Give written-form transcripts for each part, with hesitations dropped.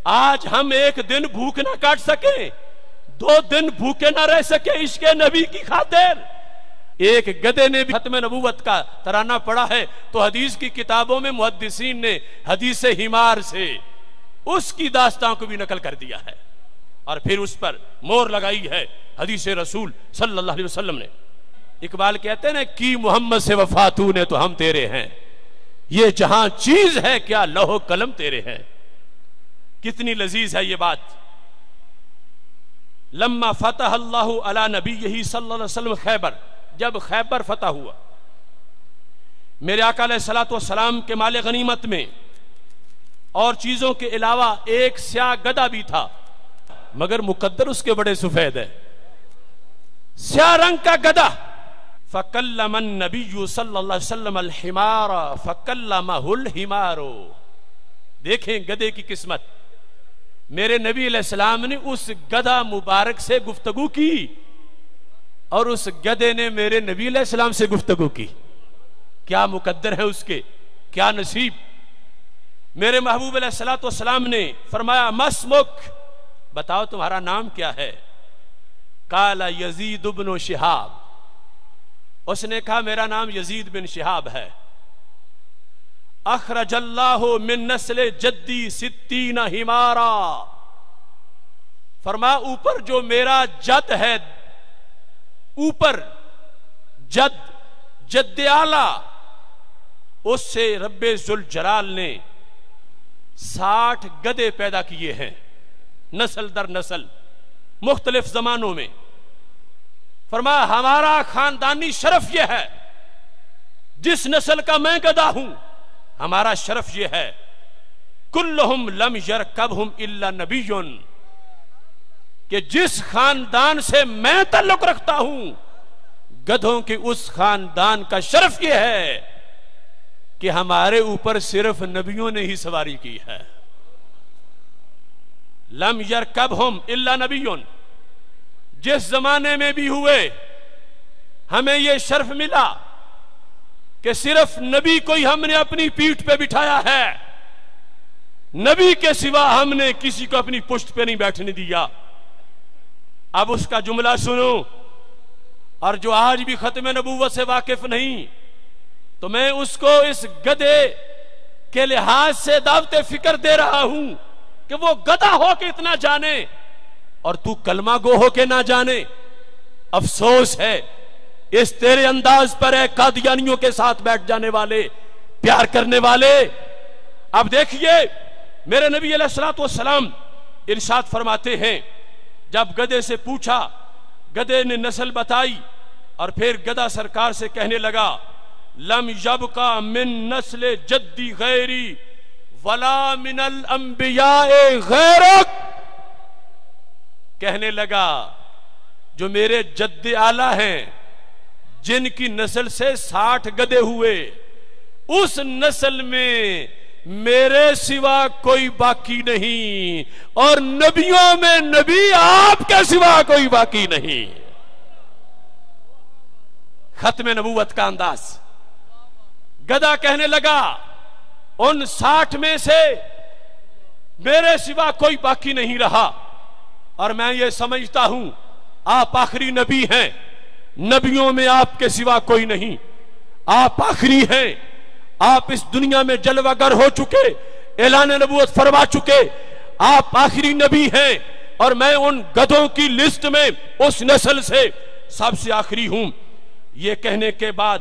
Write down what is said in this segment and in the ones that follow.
آج ہم ایک دن بھوک نہ کاٹ سکیں، 2 دن بھوکے نہ رہ سکے عشق نبی کی خاطر۔ ایک گدھے نے بھی ختم نبوت کا ترانہ پڑھا ہے تو حدیث کی کتابوں میں محدثین نے حدیث حمار سے اس کی داستان کو بھی نقل کر دیا ہے، اور پھر اس پر مور لگائی ہے حدیث رسول صلی اللہ علیہ وسلم نے۔ اقبال کہتے ہیں کی محمد سے وفا تو نے تو ہم تیرے ہیں، یہ جہاں چیز ہے کیا لوح قلم تیرے ہیں۔ کتنی لذیذ ہے یہ بات۔ لما فتح اللہ علی نبیہ صلی اللہ علیہ وسلم خیبر، جب خیبر فتح ہوا، میرے آقا علیہ الصلوۃ والسلام کے مال غنیمت میں اور چیزوں کے علاوہ ایک سیاہ گدھا بھی تھا، مگر مقدر اس کے بڑے سفید ہے، سیاہ رنگ کا گدھا۔ فکلم النبی صلی اللہ علیہ وسلم الحمار فکلمہ الحمار۔ دیکھیں گدھے کی قسمت، میرے نبی علیہ السلام نے اس گدھا مبارک سے گفتگو کی اور اس گدھے نے میرے نبی علیہ السلام سے گفتگو کی۔ کیا مقدر ہے اس کے، کیا نصیب۔ میرے محبوب علیہ الصلوۃ والسلام نے فرمایا مسمک، بتاؤ تمہارا نام کیا ہے؟ قال یزید بن شہاب، اس نے کہا میرا نام یزید بن شہاب ہے۔ اخرج اللہ من نسل جدی 60 حمارا، فرمایا اوپر جو میرا جد ہے، اوپر جد اعلی، اس سے رب ذوالجلال نے 60 گدھے پیدا کیے ہیں، نسل در نسل، مختلف زمانوں میں۔ فرمایا ہمارا خاندانی شرف یہ ہے، جس نسل کا میں گدھا ہوں ہمارا شرف یہ ہے، کلہم لم یرکبہم الا نبی، کہ جس خاندان سے میں تعلق رکھتا ہوں گدھوں کے اس خاندان کا شرف یہ ہے کہ ہمارے اوپر صرف نبیوں نے ہی سواری کی ہے۔ لم یرکبہم الا نبی، جس زمانے میں بھی ہوئے ہمیں یہ شرف ملا کہ صرف نبی کو ہی ہم نے اپنی پیٹھ پہ بٹھایا ہے، نبی کے سوا ہم نے کسی کو اپنی پشت پہ نہیں بیٹھنے دیا۔ اب اس کا جملہ سنو، اور جو آج بھی ختم نبوت سے واقف نہیں تو میں اس کو اس گدھے کے لحاظ سے دعوت فکر دے رہا ہوں کہ وہ گدھا ہو کے اتنا جانے اور تو کلمہ گو ہو کے نہ جانے۔ افسوس ہے اس تیرے انداز پر ہے قادیانیوں کے ساتھ بیٹھ جانے والے، پیار کرنے والے۔ اب دیکھیے میرے نبی علیہ الصلوۃ والسلام ارشاد فرماتے ہیں، جب گدھے سے پوچھا، گدھے نے نسل بتائی، اور پھر گدھا سرکار سے کہنے لگا لم یبقى من نسل جدی غیری ولا من الانبیاء غیرک، کہنے لگا جو میرے جد اعلیٰ ہیں جن کی نسل سے 60 گدھے ہوئے، اس نسل میں میرے سوا کوئی باقی نہیں، اور نبیوں میں نبی آپ کے سوا کوئی باقی نہیں۔ ختم نبوت کا انداز۔ گدھا کہنے لگا ان 60 میں سے میرے سوا کوئی باقی نہیں رہا، اور میں یہ سمجھتا ہوں آپ آخری نبی ہیں، نبیوں میں آپ کے سوا کوئی نہیں، آپ آخری ہیں، آپ اس دنیا میں جلوہ گر ہو چکے، اعلان نبوت فرما چکے، آپ آخری نبی ہیں، اور میں ان گدھوں کی لسٹ میں اس نسل سے سب سے آخری ہوں۔ یہ کہنے کے بعد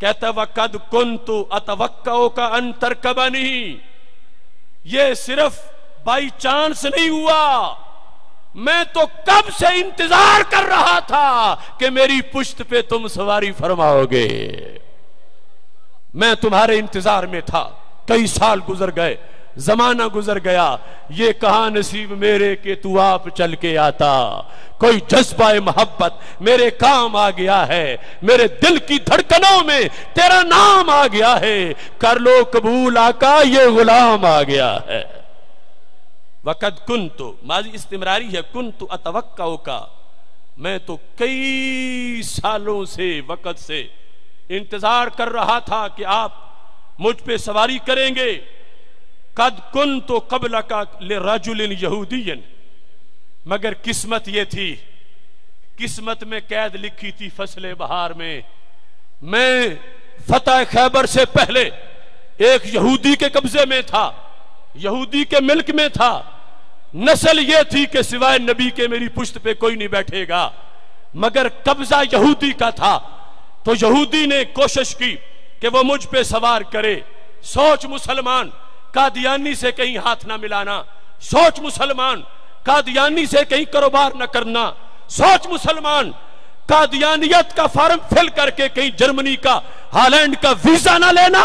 کہتا وَقَدْ كُنْتُ أَتَوَقَّعُكَ أَن تَرْكَبَنِي، یہ صرف بائی چانس نہیں ہوا، میں تو کب سے انتظار کر رہا تھا کہ میری پشت پہ تم سواری فرماؤ گے، میں تمہارے انتظار میں تھا۔ کئی سال گزر گئے، زمانہ گزر گیا، یہ کہاں نصیب میرے کہ تو آپ چل کے آتا، کوئی جذبہ محبت میرے کام آ گیا ہے، میرے دل کی دھڑکنوں میں تیرا نام آ گیا ہے، کر لو قبول آقا یہ غلام آ گیا ہے۔ وقد کنتو، ماضی استمراری ہے، کنتو اتوقعک، میں تو کئی سالوں سے وقت سے انتظار کر رہا تھا کہ آپ مجھ پہ سواری کریں گے۔ قد کنت قبلک لرجل یہودی، مگر قسمت یہ تھی، قسمت میں قید لکھی تھی فصل بہار میں فتح خیبر سے پہلے ایک یہودی کے قبضے میں تھا، یہودی کے ملک میں تھا، نسل یہ تھی کہ سوائے نبی کے میری پشت پہ کوئی نہیں بیٹھے گا، مگر قبضہ یہودی کا تھا۔ تو یہودی نے کوشش کی کہ وہ مجھ پہ سوار کرے۔ سوچ مسلمان، قادیانی سے کہیں ہاتھ نہ ملانا، سوچ مسلمان، قادیانی سے کہیں کاروبار نہ کرنا، سوچ مسلمان، قادیانیت کا فارم فل کر کے کہیں جرمنی کا، ہالینڈ کا ویزا نہ لینا،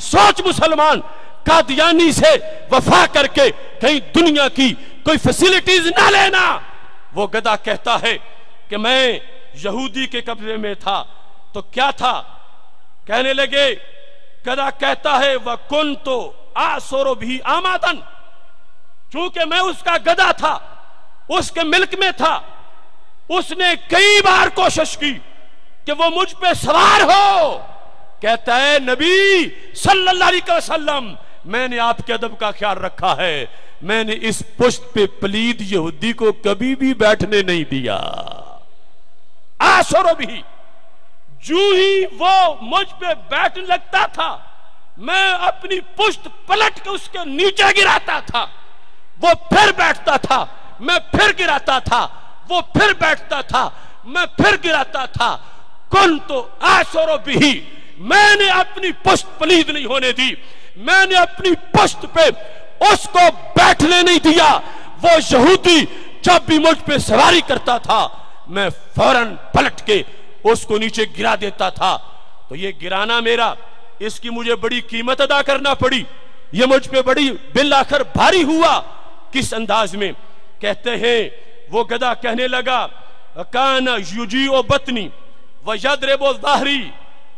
سوچ مسلمان، قادیانی سے وفا کر کے کہیں دنیا کی کوئی فیسیلیٹیز نہ لینا۔ وہ گدھا کہتا ہے کہ میں یہودی کے قبضے میں تھا، تو کیا تھا؟ کہنے لگے، گدھا کہتا ہے وَكُنْتُ آسورو بھی آمادن، چونکہ میں اس کا گدھا تھا، اس کے ملک میں تھا، اس نے کئی بار کوشش کی کہ وہ مجھ پہ سوار ہو۔ کہتا ہے نبی صلی اللہ علیہ وسلم، میں نے آپ کے ادب کا خیال رکھا ہے، میں نے اس پشت پہ پلید یہودی کو کبھی بھی بیٹھنے نہیں دیا۔ آسورو بھی، جو ہی وہ مجھ پہ بیٹھنے لگتا تھا، میں اپنی پشت پلٹ کے اس کے نیچے گراتا تھا، وہ پھر بیٹھتا تھا، میں پھر گراتا تھا، وہ پھر بیٹھتا تھا، میں پھر گراتا تھا۔ کنتو آسورو بھی، میں نے اپنی پشت پلید نہیں ہونے دی، میں نے اپنی پشت پہ اس کو بیٹھنے نہیں دیا۔ وہ یہودی جب بھی مجھ پہ سواری کرتا تھا، میں فوراً پلٹ کے اس کو نیچے گرا دیتا تھا۔ تو یہ گرانا میرا، اس کی مجھے بڑی قیمت ادا کرنا پڑی، یہ مجھ پہ بڑی بالآخر بھاری ہوا۔ کس انداز میں؟ کہتے ہیں وہ گدھا کہنے لگا کان یجیء بطنی ویضرب ظہری،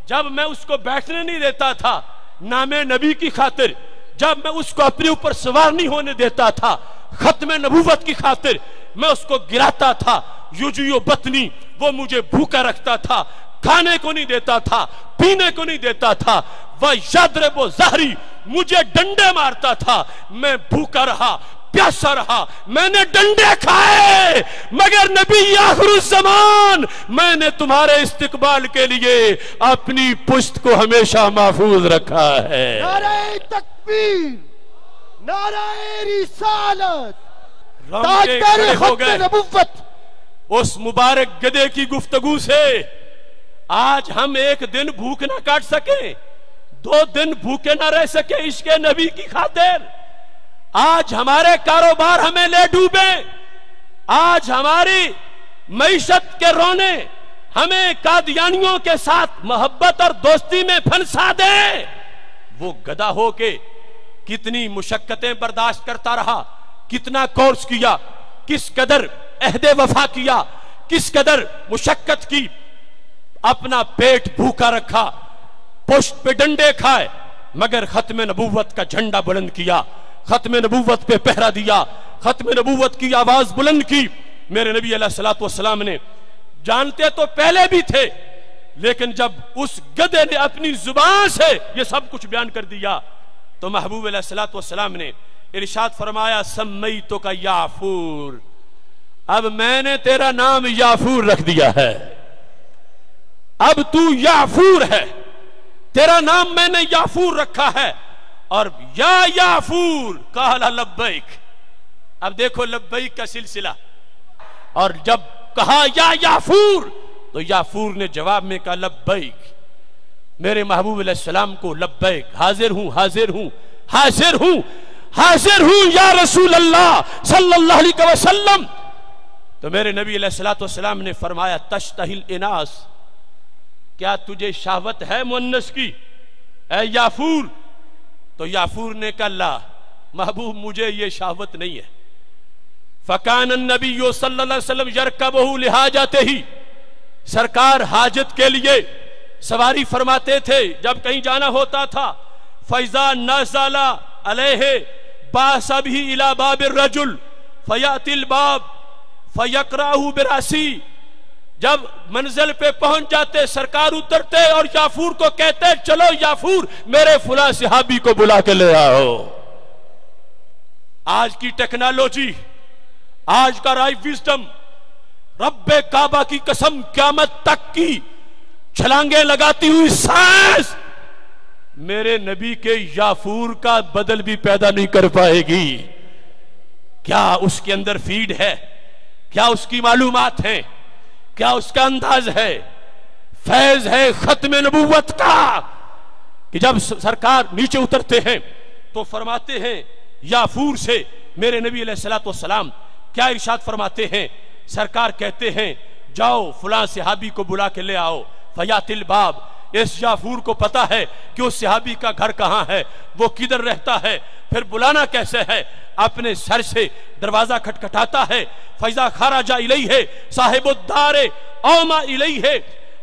جب میں اس کو بیٹھنے نہیں دیتا تھا نام نبی کی خاطر، جب میں اس کو اپنے اوپر سوار نہیں ہونے دیتا تھا ختم نبوت کی خاطر، میں اس کو گراتا تھا۔ یجیء بطنی، وہ مجھے بھوکا رکھتا تھا، کھانے کو نہیں دیتا تھا، پینے کو نہیں دیتا تھا۔ وَيَضْرِبُ ظَهْرِي، مجھے ڈنڈے مارتا تھا، میں بھوکا رہا، پیاسا رہا، میں نے ڈنڈے کھائے، مگر نبی آخر الزمان، میں نے تمہارے استقبال کے لیے اپنی پشت کو ہمیشہ محفوظ رکھا ہے۔ نعرہ تکبیر، نعرہ رسالت، رونقیں کھڑے ہو گئے نبوت۔ اس مبارک گدھے کی گفتگو سے آج ہم ایک دن بھوک نہ کاٹ سکیں، 2 دن بھوکے نہ رہ سکیں عشق نبی کی خاطر، آج ہمارے کاروبار ہمیں لے ڈوبے، آج ہماری معیشت کے رونے ہمیں قادیانیوں کے ساتھ محبت اور دوستی میں پھنسا دے۔ وہ گدھا ہو کے کتنی مشقتیں برداشت کرتا رہا، کتنا کورس کیا، کس قدر عہد وفا کیا، کس قدر مشقت کی، اپنا پیٹ بھوکا رکھا، پشت پہ ڈنڈے کھائے، مگر ختم نبوت کا جھنڈا بلند کیا، ختم نبوت پہ پہرا دیا، ختم نبوت کی آواز بلند کی۔ میرے نبی علیہ الصلوۃ والسلام نے جانتے تو پہلے بھی تھے، لیکن جب اس گدھے نے اپنی زبان سے یہ سب کچھ بیان کر دیا تو محبوب علیہ الصلوۃ والسلام نے ارشاد فرمایا سمیتک یافور، اب میں نے تیرا نام یافور رکھ دیا ہے، اب تو یافور ہے، تیرا نام میں نے یافور رکھا ہے۔ اور یا یافور قال لبیک، اب دیکھو لبیک کا سلسلہ، اور جب کہا یا یافور تو یافور نے جواب میں کہا لبیک، میرے محبوب علیہ السلام کو لبیک، حاضر ہوں حاضر ہوں حاضر ہوں حاضر ہوں یا رسول اللہ صلی اللہ علیہ وسلم۔ تو میرے نبی علیہ الصلوۃ والسلام نے فرمایا تشتہی الاناس، کیا تجھے شہوت ہے مؤنث کی اے یافور؟ تو یافور نے کہا لا، محبوب مجھے یہ شہوت نہیں ہے۔ فکان النبی صلی اللہ علیہ وسلم یرکبہ لحاجتہ، سرکار حاجت کے لیے سواری فرماتے تھے جب کہیں جانا ہوتا تھا۔ فَإِذَا نَزَلَ عَلَيْهِ بَعَثَ بِهِ إِلَى بَابِ الرَّجُلِ فَيَأْتِي الْبَابَ فَيَقْرَأُهُ بِرَأْسِهِ، جب منزل پہ پہنچ جاتے سرکار اترتے اور یافور کو کہتے چلو یافور میرے فلاں صحابی کو بلا کے لے آؤ۔ آج کی ٹیکنالوجی، آج کا رائے وزڈم، رب کعبہ کی قسم قیامت تک کی چھلانگیں لگاتی ہوئی سائنس میرے نبی کے یافور کا بدل بھی پیدا نہیں کر پائے گی۔ کیا اس کے اندر فیڈ ہے؟ کیا اس کی معلومات ہیں؟ کیا اس کا انداز ہے؟ فیض ہے ختم نبوت کا کہ جب سرکار نیچے اترتے ہیں تو فرماتے ہیں یافور سے، میرے نبی علیہ السلام کیا ارشاد فرماتے ہیں؟ سرکار کہتے ہیں جاؤ فلاں صحابی کو بلا کے لے آؤ، فیات الباب، اس یافور کو پتا ہے کہ اس صحابی کا گھر کہاں ہے، وہ کدھر رہتا ہے، پھر بلانا کیسے ہے؟ اپنے سر سے دروازہ کھٹکھٹاتا ہے، فیضا خرج الیہ صاحب الدار اوما الیہ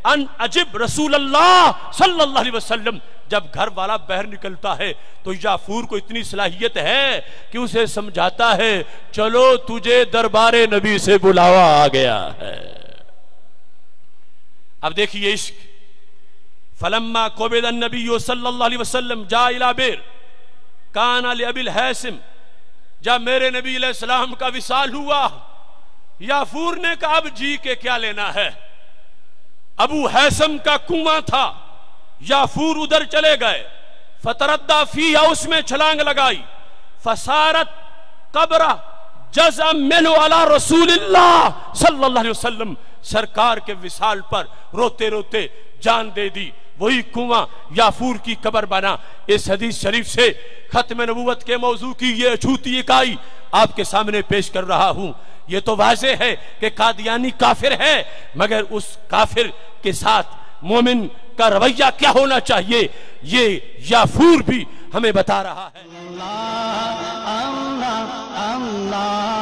ان اجب رسول اللہ صلی اللہ علیہ وسلم۔ جب گھر والا باہر نکلتا ہے تو یافور کو اتنی صلاحیت ہے کہ اسے سمجھاتا ہے چلو تجھے دربار نبی سے بلاوا آ گیا ہے۔ اب دیکھیے عشق، فلما قبض النبی صلی اللہ علیہ وسلم جاء الی بئر کان لابی الہیثم، جب میرے نبی علیہ السلام کا وصال ہوا، یافور نے کہا اب جی کے کیا لینا ہے، ابو ہیثم کا کنواں تھا، یافور ادھر چلے گئے، فتردہ فیہا، اس میں چھلانگ لگائی، فسارت قبرہ جزء منہ علی رسول اللہ صلی اللہ علیہ وسلم، سرکار کے وصال پر روتے روتے جان دے دی، وہی کنواں یافور کی قبر بنا۔ اس حدیث شریف سے ختم نبوت کے موضوع کی یہ اچھوتی اکائی آپ کے سامنے پیش کر رہا ہوں۔ یہ تو واضح ہے کہ قادیانی کافر ہے، مگر اس کافر کے ساتھ مومن کا رویہ کیا ہونا چاہیے یہ یافور بھی ہمیں بتا رہا ہے۔ اللہ اللہ اللہ